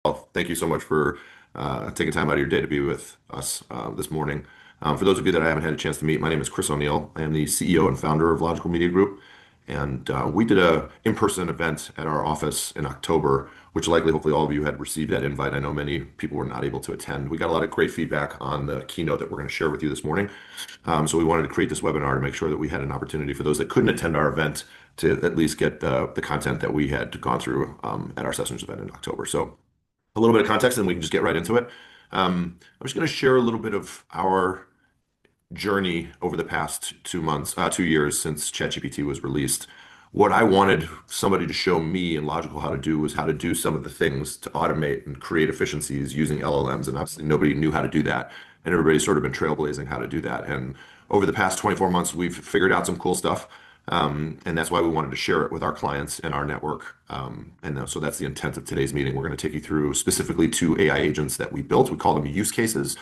Well, thank you so much for taking time out of your day to be with us this morning. For those of you that I haven't had a chance to meet, my name is Chris O'Neill. I am the CEO and founder of Logical Media Group. And we did a in-person event at our office in October, which likely, hopefully, all of you had received that invite. I know many people were not able to attend. We got a lot of great feedback on the keynote that we're going to share with you this morning. So we wanted to create this webinar to make sure that we had an opportunity for those that couldn't attend our event to at least get the content that we had gone through at our sessions event in October. So a little bit of context, and we can just get right into it. I'm just going to share a little bit of our journey over the past 2 months, 2 years since ChatGPT was released. What I wanted somebody to show me and Logical how to do was how to do some of the things to automate and create efficiencies using LLMs. And obviously, nobody knew how to do that. And everybody's sort of been trailblazing how to do that. And over the past 24 months, we've figured out some cool stuff. And that's why we wanted to share it with our clients and our network. So that's the intent of today's meeting. We're going to take you through specifically 2 AI agents that we built. We call them use cases.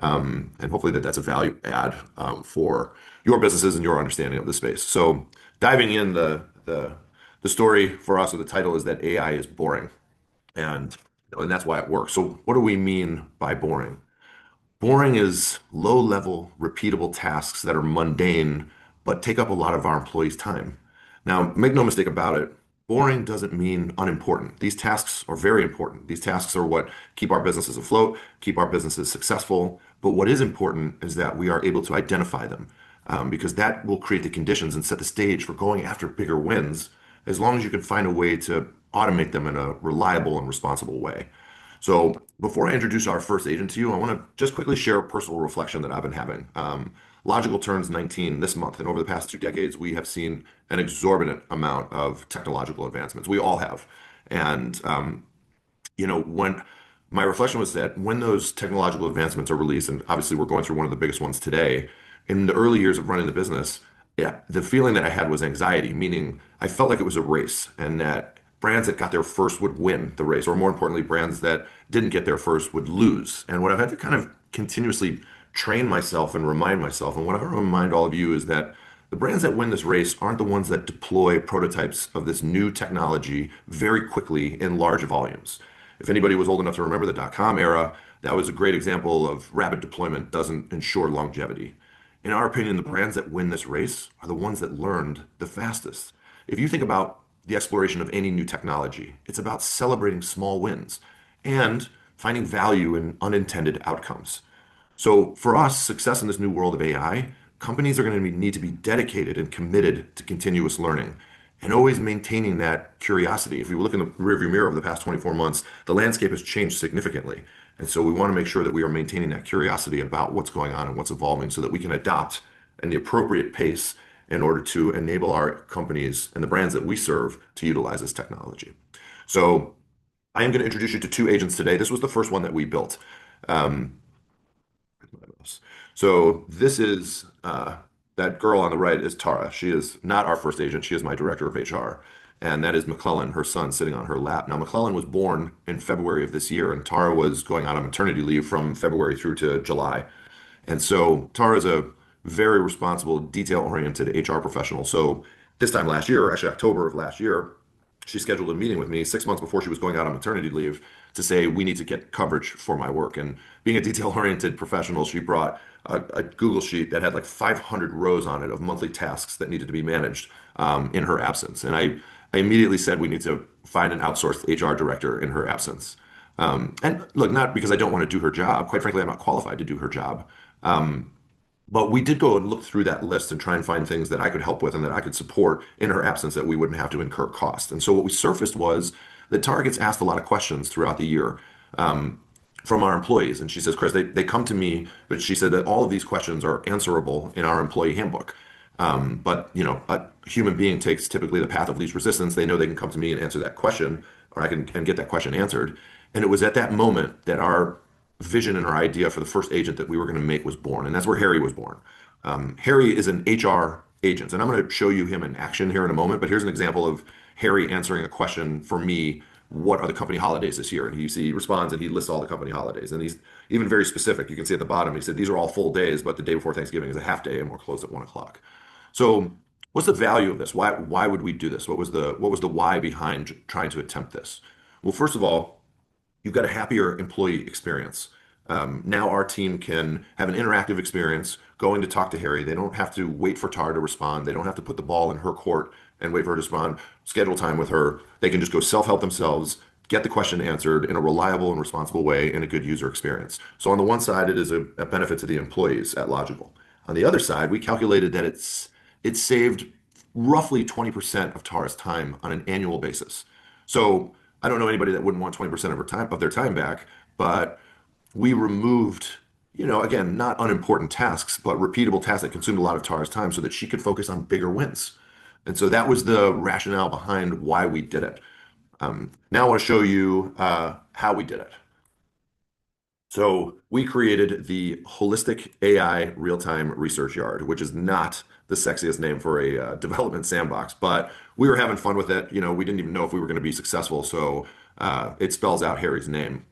And hopefully that's a value add for your businesses and your understanding of the space. So diving in, the story for us, or the title, is that AI is boring. And that's why it works. So what do we mean by boring? Boring is low-level, repeatable tasks that are mundane, but take up a lot of our employees' time. Now, make no mistake about it, boring doesn't mean unimportant. These tasks are very important. These tasks are what keep our businesses afloat, keep our businesses successful. But what is important is that we are able to identify them, because that will create the conditions and set the stage for going after bigger wins, as long as you can find a way to automate them in a reliable and responsible way. So before I introduce our first agent to you, I want to just quickly share a personal reflection that I've been having. Logical turns 19 this month, and over the past 2 decades, we have seen an exorbitant amount of technological advancements. We all have. And, when my reflection was that when those technological advancements are released, and obviously we're going through one of the biggest ones today, in the early years of running the business, yeah, the feeling that I had was anxiety, meaning I felt like it was a race and that brands that got there first would win the race, or more importantly, brands that didn't get there first would lose. And what I've had to kind of continuously train myself and remind myself, and what I remind all of you, is that the brands that win this race aren't the ones that deploy prototypes of this new technology very quickly in large volumes. If anybody was old enough to remember the dot-com era, that was a great example of rapid deployment doesn't ensure longevity. In our opinion, the brands that win this race are the ones that learned the fastest. If you think about the exploration of any new technology, it's about celebrating small wins and finding value in unintended outcomes. So for us, success in this new world of AI, companies are going to need to be dedicated and committed to continuous learning and always maintaining that curiosity. If you look in the rearview mirror over the past 24 months, the landscape has changed significantly. And so we want to make sure that we are maintaining that curiosity about what's going on and what's evolving so that we can adapt at the appropriate pace in order to enable our companies and the brands that we serve to utilize this technology. So I am going to introduce you to 2 agents today. This was the first one that we built. So this is that girl on the right is Tara. She is not our first agent. She is my director of HR. And that is McClellan, her son, sitting on her lap. Now, McClellan was born in February of this year, and Tara was going out on maternity leave from February through to July. And so Tara is a very responsible, detail-oriented HR professional. So this time last year, or actually October of last year, she scheduled a meeting with me 6 months before she was going out on maternity leave to say, we need to get coverage for my work. And being a detail-oriented professional, she brought a Google sheet that had like 500 rows on it of monthly tasks that needed to be managed in her absence. And I immediately said, we need to find an outsourced HR director in her absence. And look, not because I don't want to do her job. Quite frankly, I'm not qualified to do her job. But we did go and look through that list and try and find things that I could help with and that I could support in her absence that we wouldn't have to incur cost. And so what we surfaced was that Tara gets asked a lot of questions throughout the year from our employees. And she says, Chris, they come to me, but she said that all of these questions are answerable in our employee handbook. But a human being takes typically the path of least resistance. They know they can come to me and answer that question, or I can get that question answered. And it was at that moment that our vision and our idea for the first agent that we were going to make was born. And that's where Harry was born. Harry is an HR agent, and I'm going to show you him in action here in a moment. But here's an example of Harry answering a question for me: what are the company holidays this year? And he responds and he lists all the company holidays. And he's even very specific. You can see at the bottom, he said, these are all full days, but the day before Thanksgiving is a half day and we're closed at 1 o'clock. So what's the value of this? Why would we do this? What was the why behind trying to attempt this? Well, first of all, you've got a happier employee experience. Now our team can have an interactive experience going to talk to Harry. They don't have to wait for Tara to respond. They don't have to put the ball in her court and wait for her to respond, schedule time with her. They can just go self-help themselves, get the question answered in a reliable and responsible way in a good user experience. So on the one side, it is a benefit to the employees at Logical. On the other side, we calculated that it saved roughly 20% of Tara's time on an annual basis. So I don't know anybody that wouldn't want 20% of their time back, but we removed, again, not unimportant tasks, but repeatable tasks that consumed a lot of Tara's time so that she could focus on bigger wins. And so that was the rationale behind why we did it. Now I want to show you how we did it. So we created the Holistic AI Real-Time Research Yard, which is not the sexiest name for a development sandbox, but we were having fun with it. We didn't even know if we were going to be successful, so it spells out Harry's name.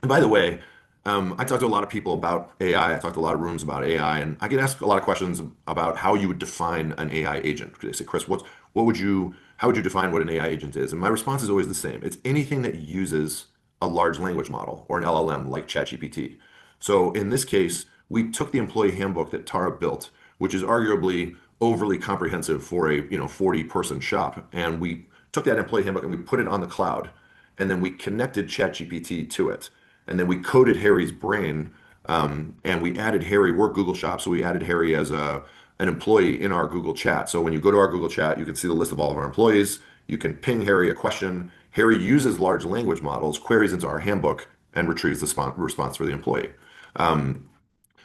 And by the way, I talked to a lot of people about AI. I talked to a lot of rooms about AI, and I get asked a lot of questions about how you would define an AI agent. They say, Chris, how would you define what an AI agent is? And my response is always the same. It's anything that uses a large language model or an LLM like ChatGPT. So in this case, we took the employee handbook that Tara built, which is arguably overly comprehensive for a 40-person shop, and we took that employee handbook and we put it on the cloud, and then we connected ChatGPT to it, and then we coded Harry's brain, and we added Harry. We're Google Shop, so we added Harry as an employee in our Google Chat. So when you go to our Google Chat, you can see the list of all of our employees. You can ping Harry a question. Harry uses large language models, queries into our handbook, and retrieves the response for the employee.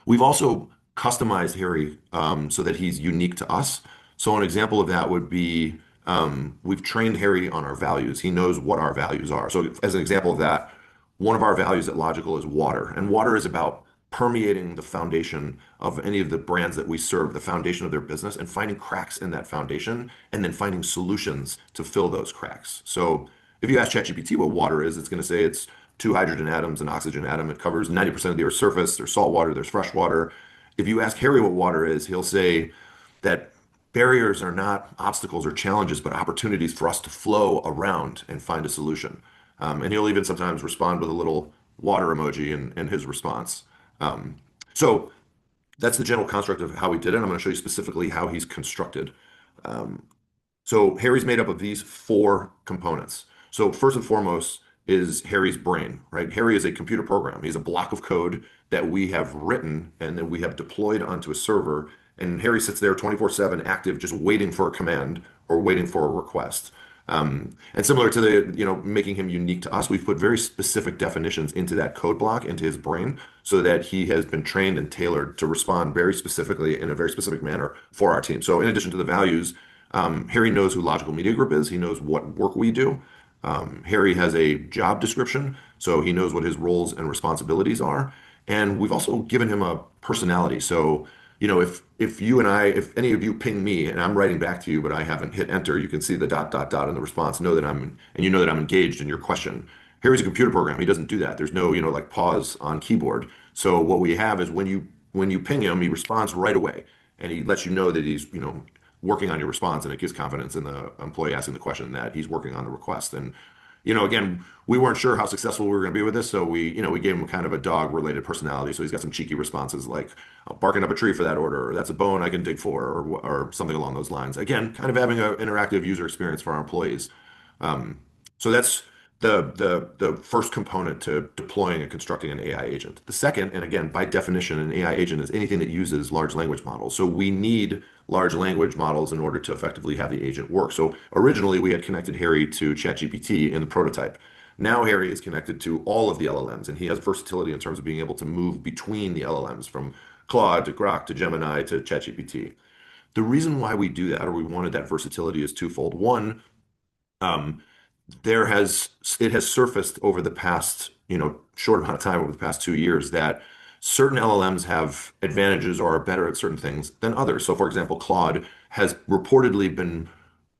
We've also customized Harry so that he's unique to us. So an example of that would be we've trained Harry on our values. He knows what our values are. So as an example of that, one of our values at Logical is water. And water is about permeating the foundation of any of the brands that we serve, the foundation of their business, and finding cracks in that foundation, and then finding solutions to fill those cracks. So if you ask ChatGPT what water is, it's going to say it's two hydrogen atoms and oxygen atom. It covers 90% of the Earth's surface. There's salt water, there's fresh water. If you ask Harry what water is, he'll say that barriers are not obstacles or challenges, but opportunities for us to flow around and find a solution. And he'll even sometimes respond with a little water emoji in his response. So that's the general construct of how we did it. I'm going to show you specifically how he's constructed. So Harry's made up of these four components. So first and foremost is Harry's brain, right? Harry is a computer program. He's a block of code that we have written and then we have deployed onto a server. And Harry sits there 24/7 active, just waiting for a command or waiting for a request. And similar to making him unique to us, we've put very specific definitions into that code block, into his brain, so that he has been trained and tailored to respond very specifically in a very specific manner for our team. So in addition to the values, Harry knows who Logical Media Group is. He knows what work we do. Harry has a job description, so he knows what his roles and responsibilities are. And we've also given him a personality. So if any of you ping me and I'm writing back to you, but I haven't hit enter, you can see the dot dot dot in the response. Know that I'm engaged in your question. Harry's a computer program. He doesn't do that. There's no like pause on keyboard. So what we have is when you ping him, he responds right away, and he lets you know that he's working on your response, and it gives confidence in the employee asking the question that he's working on the request. And again, we weren't sure how successful we were going to be with this, so we gave him kind of a dog-related personality. So he's got some cheeky responses like barking up a tree for that order, or that's a bone I can dig for, or something along those lines. Again, kind of having an interactive user experience for our employees. So that's the first component to deploying and constructing an AI agent. The second, and again, by definition, an AI agent is anything that uses large language models. So we need large language models in order to effectively have the agent work. So originally we had connected Harry to ChatGPT in the prototype. Now Harry is connected to all of the LLMs, and he has versatility in terms of being able to move between the LLMs from Claude to Grok to Gemini to ChatGPT. The reason why we do that, or we wanted that versatility, is twofold. One, it has surfaced over the past, short amount of time, over the past 2 years, that certain LLMs have advantages or are better at certain things than others. So for example, Claude has reportedly been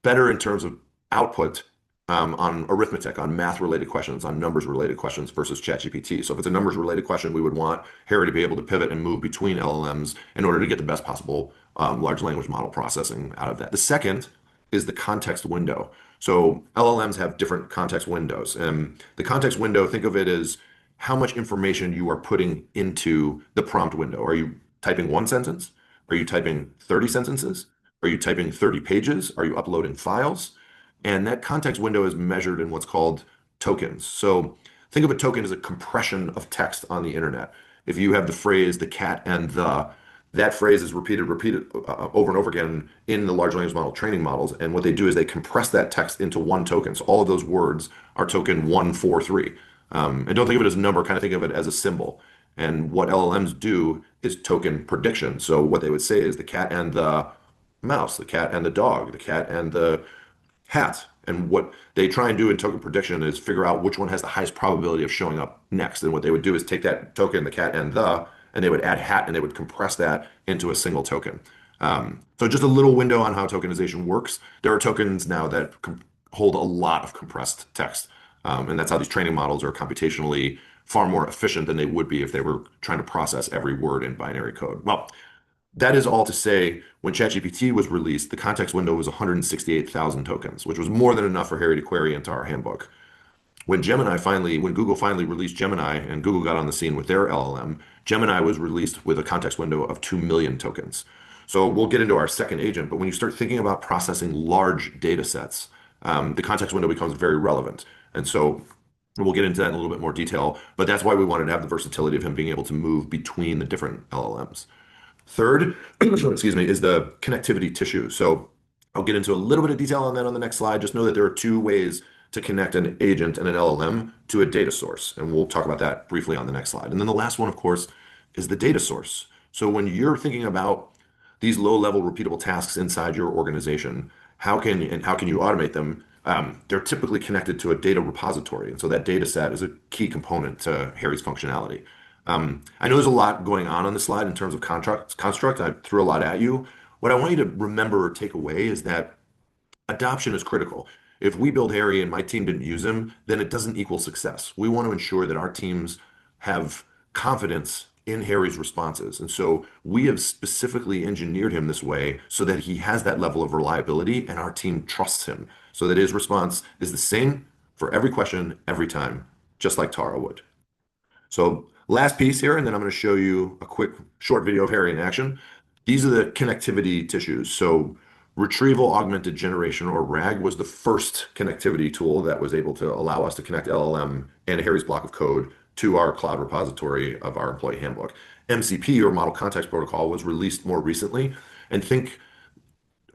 better in terms of output on arithmetic, on math-related questions, on numbers-related questions versus ChatGPT. So if it's a numbers-related question, we would want Harry to be able to pivot and move between LLMs in order to get the best possible large language model processing out of that. The second is the context window. So LLMs have different context windows. And the context window, think of it as how much information you are putting into the prompt window. Are you typing one sentence? Are you typing 30 sentences? Are you typing 30 pages? Are you uploading files? And that context window is measured in what's called tokens. So think of a token as a compression of text on the internet. If you have the phrase the cat and the, that phrase is repeated over and over again in the large language model training models. And what they do is they compress that text into one token. So all of those words are token 143. And don't think of it as a number, kind of think of it as a symbol. And what LLMs do is token prediction. So what they would say is the cat and the mouse, the cat and the dog, the cat and the hat. And what they try and do in token prediction is figure out which one has the highest probability of showing up next. And what they would do is take that token, the cat and they would add hat and they would compress that into a single token. So just a little window on how tokenization works. There are tokens now that hold a lot of compressed text. And that's how these training models are computationally far more efficient than they would be if they were trying to process every word in binary code. Well, that is all to say, when ChatGPT was released, the context window was 168,000 tokens, which was more than enough for Harry to query into our handbook. When Google finally released Gemini and Google got on the scene with their LLM, Gemini was released with a context window of 2 million tokens. So we'll get into our second agent, but when you start thinking about processing large data sets, the context window becomes very relevant. And so we'll get into that in a little bit more detail, but that's why we wanted to have the versatility of him being able to move between the different LLMs. Third, excuse me, is the connectivity tissue. So I'll get into a little bit of detail on that on the next slide. Just know that there are two ways to connect an agent and an LLM to a data source. And we'll talk about that briefly on the next slide. And then the last one, of course, is the data source. So when you're thinking about these low-level repeatable tasks inside your organization, how can you automate them? They're typically connected to a data repository. And so that data set is a key component to Harry's functionality. I know there's a lot going on the slide in terms of construct. I threw a lot at you. What I want you to remember or take away is that adoption is critical. If we build Harry and my team didn't use him, then it doesn't equal success. We want to ensure that our teams have confidence in Harry's responses. And so we have specifically engineered him this way so that he has that level of reliability and our team trusts him so that his response is the same for every question, every time, just like Tara would. So last piece here, and then I'm going to show you a quick short video of Harry in action. These are the connectivity tissues. So Retrieval-Augmented Generation, or RAG, was the first connectivity tool that was able to allow us to connect LLM and Harry's block of code to our cloud repository of our employee handbook. MCP, or Model Context Protocol, was released more recently. And think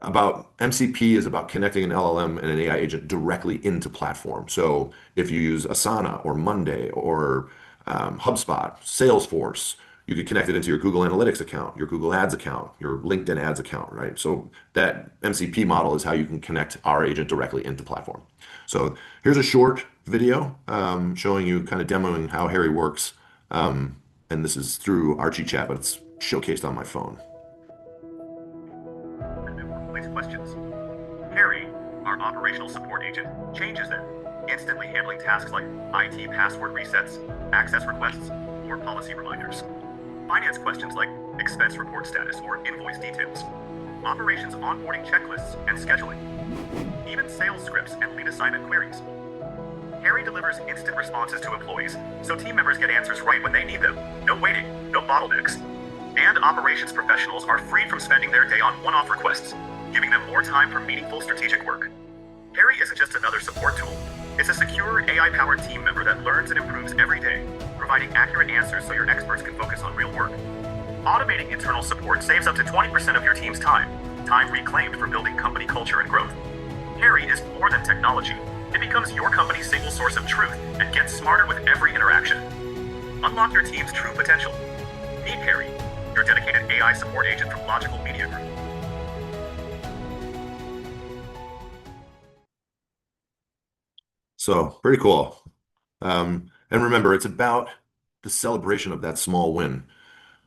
about MCP is about connecting an LLM and an AI agent directly into platform. So if you use Asana or Monday or HubSpot, Salesforce, you could connect it into your Google Analytics account, your Google Ads account, your LinkedIn Ads account, right? So that MCP model is how you can connect our agent directly into platform. So here's a short video showing you kind of demoing how Harry works. And this is through Archie Chat, but it's showcased on my phone. Place questions. Harry, our operational support agent, changes them, instantly handling tasks like IT password resets, access requests, or policy reminders. Finance questions like expense report status or invoice details. Operations onboarding checklists and scheduling. Even sales scripts and lead assignment queries. Harry delivers instant responses to employees, so team members get answers right when they need them. No waiting, no bottlenecks. And operations professionals are freed from spending their day on one-off requests, giving them more time for meaningful strategic work. Harry isn't just another support tool. It's a secure AI-powered team member that learns and improves every day, providing accurate answers so your experts can focus on real work. Automating internal support saves up to 20% of your team's time reclaimed for building company culture and growth. Harry is more than technology. It becomes your company's single source of truth and gets smarter with every interaction. Unlock your team's true potential. Meet Harry, your dedicated AI support agent from Logical Media Group. So pretty cool. And remember, it's about the celebration of that small win.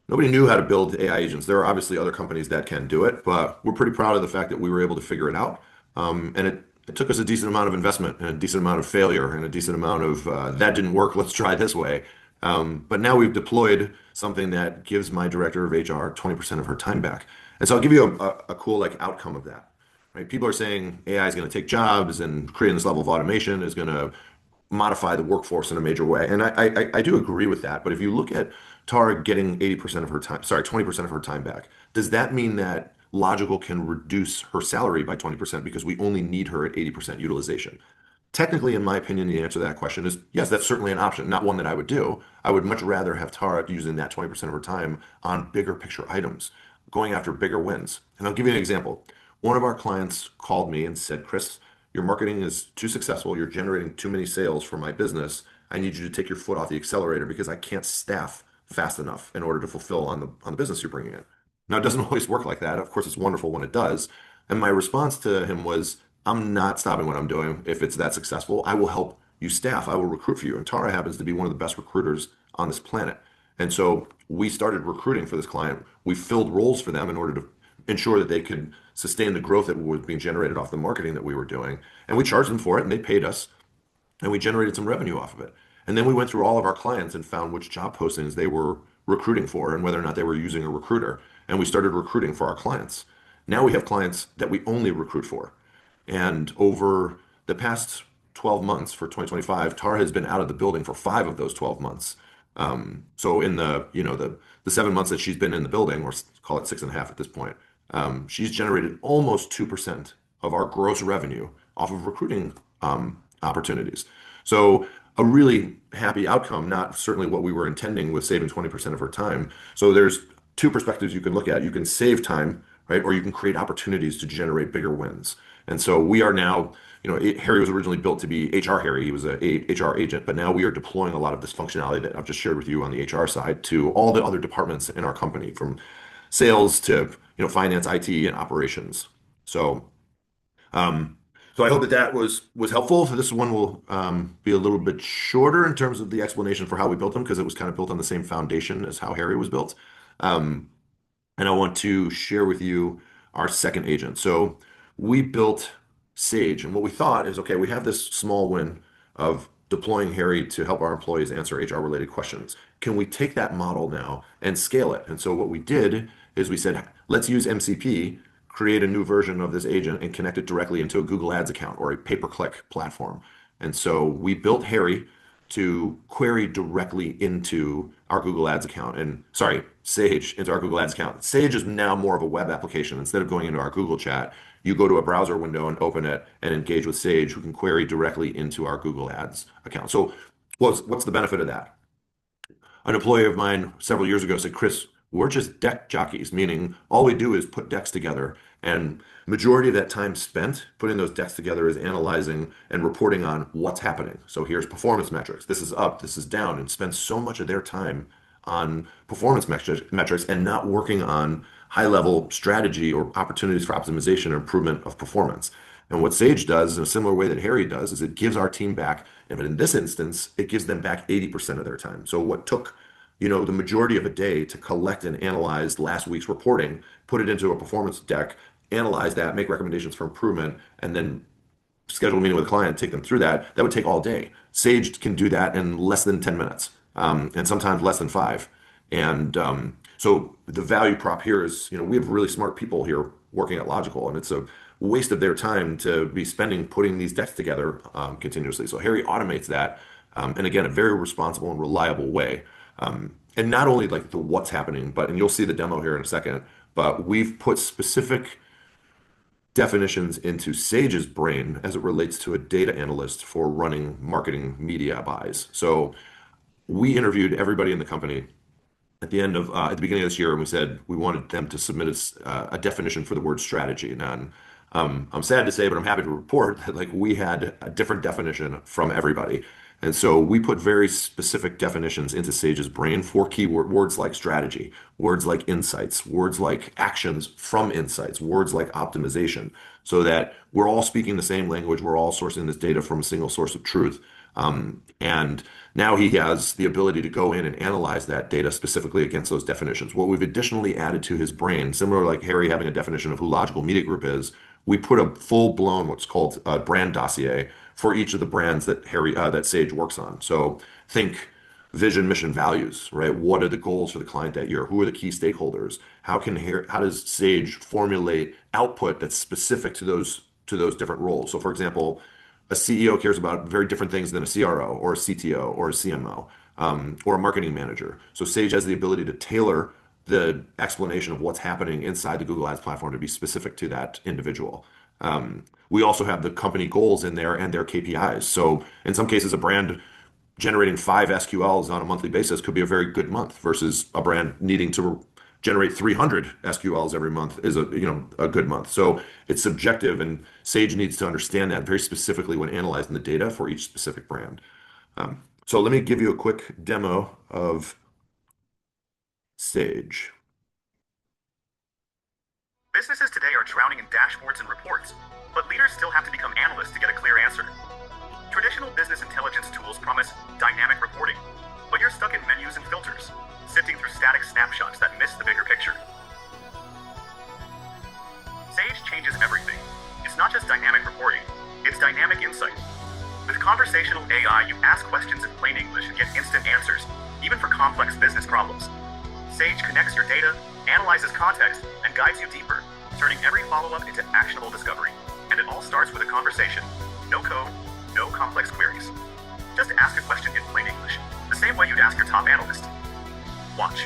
Nobody knew how to build AI agents. There are obviously other companies that can do it, but we're pretty proud of the fact that we were able to figure it out. And it took us a decent amount of investment and a decent amount of failure and a decent amount of that didn't work, let's try this way. But now we've deployed something that gives my director of HR 20% of her time back. And so I'll give you a cool like outcome of that. right? People are saying AI is going to take jobs and creating this level of automation is going to modify the workforce in a major way. And I do agree with that. But if you look at Tara getting 80% of her time, sorry, 20% of her time back, does that mean that Logical can reduce her salary by 20% because we only need her at 80% utilization? Technically, in my opinion, the answer to that question is yes, that's certainly an option, not one that I would do. I would much rather have Tara using that 20% of her time on bigger picture items, going after bigger wins. And I'll give you an example. One of our clients called me and said, Chris, your marketing is too successful. You're generating too many sales for my business. I need you to take your foot off the accelerator because I can't staff fast enough in order to fulfill on the business you're bringing in. Now, it doesn't always work like that. Of course, it's wonderful when it does. And my response to him was, I'm not stopping what I'm doing. If it's that successful, I will help you staff. I will recruit for you. And Tara happens to be one of the best recruiters on this planet. And so we started recruiting for this client. We filled roles for them in order to ensure that they could sustain the growth that was being generated off the marketing that we were doing. And we charged them for it and they paid us and we generated some revenue off of it. And then we went through all of our clients and found which job postings they were recruiting for and whether or not they were using a recruiter. And we started recruiting for our clients. Now we have clients that we only recruit for. And over the past 12 months for 2025, Tara has been out of the building for 5 of those 12 months. So in the 7 months that she's been in the building, or call it 6.5 at this point, she's generated almost 2% of our gross revenue off of recruiting opportunities. So a really happy outcome, not certainly what we were intending with saving 20% of her time. So there's two perspectives you can look at. You can save time, right? Or you can create opportunities to generate bigger wins. And so we are now, Harry was originally built to be HR Harry. He was a HR agent, but now we are deploying a lot of this functionality that I've just shared with you on the HR side to all the other departments in our company, from sales to, finance, IT, and operations. So, um, so I hope that that was helpful. So this one will be a little bit shorter in terms of the explanation for how we built them because it was kind of built on the same foundation as how Harry was built. Um, and I want to share with you our second agent. So we built Sage, and what we thought is, okay, we have this small win of deploying Harry to help our employees answer HR related questions. Can we take that model now and scale it? And so what we did is we said, let's use MCP, create a new version of this agent and connect it directly into a Google Ads account or a pay-per-click platform. And so we built Harry to query directly into our Google Ads account. And sorry, Sage into our Google Ads account. Sage is now more of a web application. Instead of going into our Google chat, you go to a browser window and open it and engage with Sage, who can query directly into our Google Ads account. So what's the benefit of that? An employee of mine several years ago said, Chris, we're just deck jockeys, meaning all we do is put decks together. And majority of that time spent putting those decks together is analyzing and reporting on what's happening. So here's performance metrics. This is up, this is down, and spend so much of their time on performance metrics and not working on high level strategy or opportunities for optimization or improvement of performance. And what Sage does in a similar way that Harry does is it gives our team back, but in this instance, it gives them back 80% of their time. So what took, the majority of a day to collect and analyze last week's reporting, put it into a performance deck, analyze that, make recommendations for improvement, and then schedule a meeting with a client, take them through that, that would take all day. Sage can do that in less than 10 minutes, and sometimes less than five. And so the value prop here is, we have really smart people here working at Logical, and it's a waste of their time to be spending putting these decks together continuously. So Harry automates that, and again, a very responsible and reliable way. And not only like the what's happening, and you'll see the demo here in a second, but we've put specific definitions into Sage's brain as it relates to a data analyst for running marketing media buys. So we interviewed everybody in the company at the beginning of this year, and we said we wanted them to submit a definition for the word strategy. And I'm sad to say, but I'm happy to report that like we had a different definition from everybody. And so we put very specific definitions into Sage's brain for words like strategy, words like insights, words like actions from insights, words like optimization, so that we're all speaking the same language. We're all sourcing this data from a single source of truth. And now he has the ability to go in and analyze that data specifically against those definitions. What we've additionally added to his brain, similar like Harry having a definition of who Logical Media Group is, we put a full-blown what's called a brand dossier for each of the brands that Sage works on. So think vision, mission, values, right? What are the goals for the client that year? Who are the key stakeholders? How does Sage formulate output that's specific to those different roles? So, for example, a CEO cares about very different things than a CRO or a CTO or a CMO or a marketing manager. So Sage has the ability to tailor the explanation of what's happening inside the Google Ads platform to be specific to that individual. We also have the company goals in there and their KPIs. So in some cases, a brand generating 5 SQLs on a monthly basis could be a very good month versus a brand needing to generate 300 SQLs every month is a good month. So it's subjective, and Sage needs to understand that very specifically when analyzing the data for each specific brand. So let me give you a quick demo of Sage. Businesses today are drowning in dashboards and reports, but leaders still have to become analysts to get a clear answer. Traditional business intelligence tools promise dynamic reporting, but you're stuck in menus and filters, sifting through static snapshots that miss the bigger picture. Sage changes everything. It's not just dynamic reporting, it's dynamic insight. With conversational AI, you ask questions in plain English and get instant answers, even for complex business problems. Sage connects your data, analyzes context, and guides you deeper, turning every follow-up into actionable discovery. And it all starts with a conversation. No code, no complex queries. Just ask a question in plain English, the same way you'd ask your top analyst. Watch.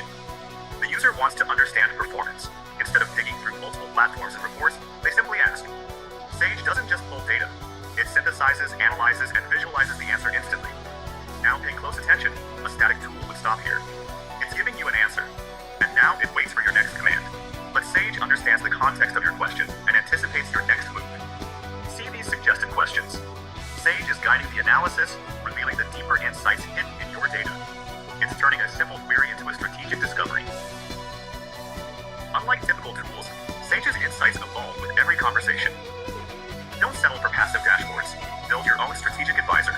The user wants to understand performance. Instead of digging through multiple platforms and reports, they simply ask. Sage doesn't just pull data. It synthesizes, analyzes, and visualizes the answer instantly. Now pay close attention. A static tool would stop here. It's giving you an answer. And now it waits for your next command. But Sage understands the context of your question and anticipates your next move. See these suggested questions. Sage is guiding the analysis, revealing the deeper insights hidden in your data. It's turning a simple query into a strategic discovery. Unlike typical tools, Sage's insights evolve with every conversation. Don't settle for passive dashboards. Build your own strategic advisor.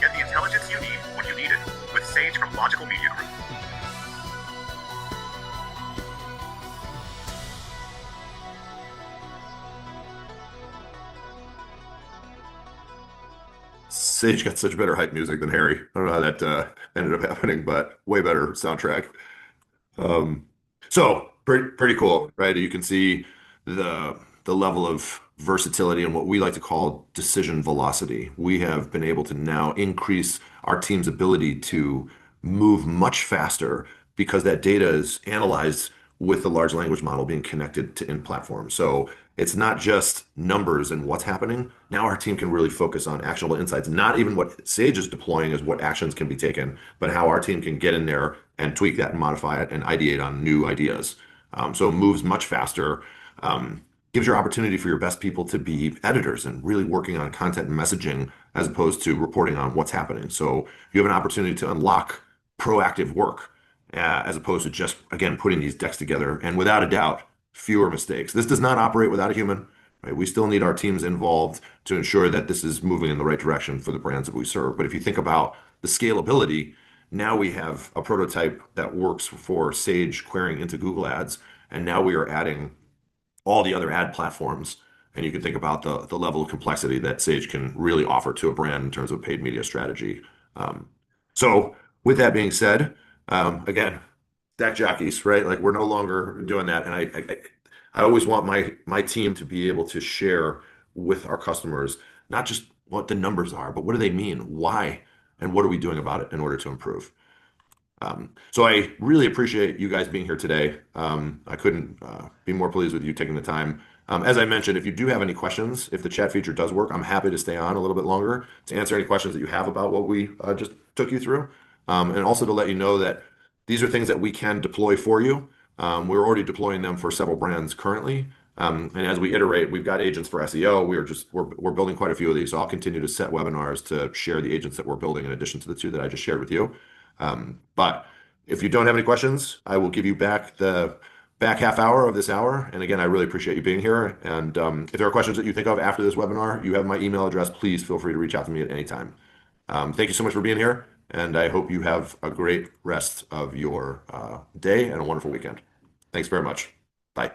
Get the intelligence you need when you need it with Sage from Logical Media Group. Sage got such better hype music than Harry. I don't know how that ended up happening, but way better soundtrack. Um, so pretty cool, right? You can see the level of versatility and what we like to call decision velocity. We have been able to now increase our team's ability to move much faster because that data is analyzed with the large language model being connected to in-platform. So it's not just numbers and what's happening. Now our team can really focus on actionable insights. Not even what Sage is deploying is what actions can be taken, but how our team can get in there and tweak that and modify it and ideate on new ideas. So it moves much faster. Gives your opportunity for your best people to be editors and really working on content and messaging as opposed to reporting on what's happening. So you have an opportunity to unlock proactive work as opposed to just, again, putting these decks together. And without a doubt, fewer mistakes. This does not operate without a human, right? We still need our teams involved to ensure that this is moving in the right direction for the brands that we serve. But if you think about the scalability, now we have a prototype that works for Sage querying into Google Ads, and now we are adding all the other ad platforms. And you can think about the level of complexity that Sage can really offer to a brand in terms of paid media strategy. So with that being said, again, deck jockeys, right? Like we're no longer doing that. And I always want my team to be able to share with our customers, not just what the numbers are, but what do they mean? Why? And what are we doing about it in order to improve? So I really appreciate you guys being here today. I couldn't be more pleased with you taking the time. As I mentioned, if you do have any questions, if the chat feature does work, I'm happy to stay on a little bit longer to answer any questions that you have about what we just took you through. And also to let you know that these are things that we can deploy for you. We're already deploying them for several brands currently. And as we iterate, we've got agents for SEO. We're building quite a few of these. So I'll continue to set webinars to share the agents that we're building in addition to the two that I just shared with you. But if you don't have any questions, I will give you back the back half hour of this hour. And again, I really appreciate you being here. And if there are questions that you think of after this webinar, you have my email address. Please feel free to reach out to me at any time. Thank you so much for being here. And I hope you have a great rest of your day and a wonderful weekend. Thanks very much. Bye.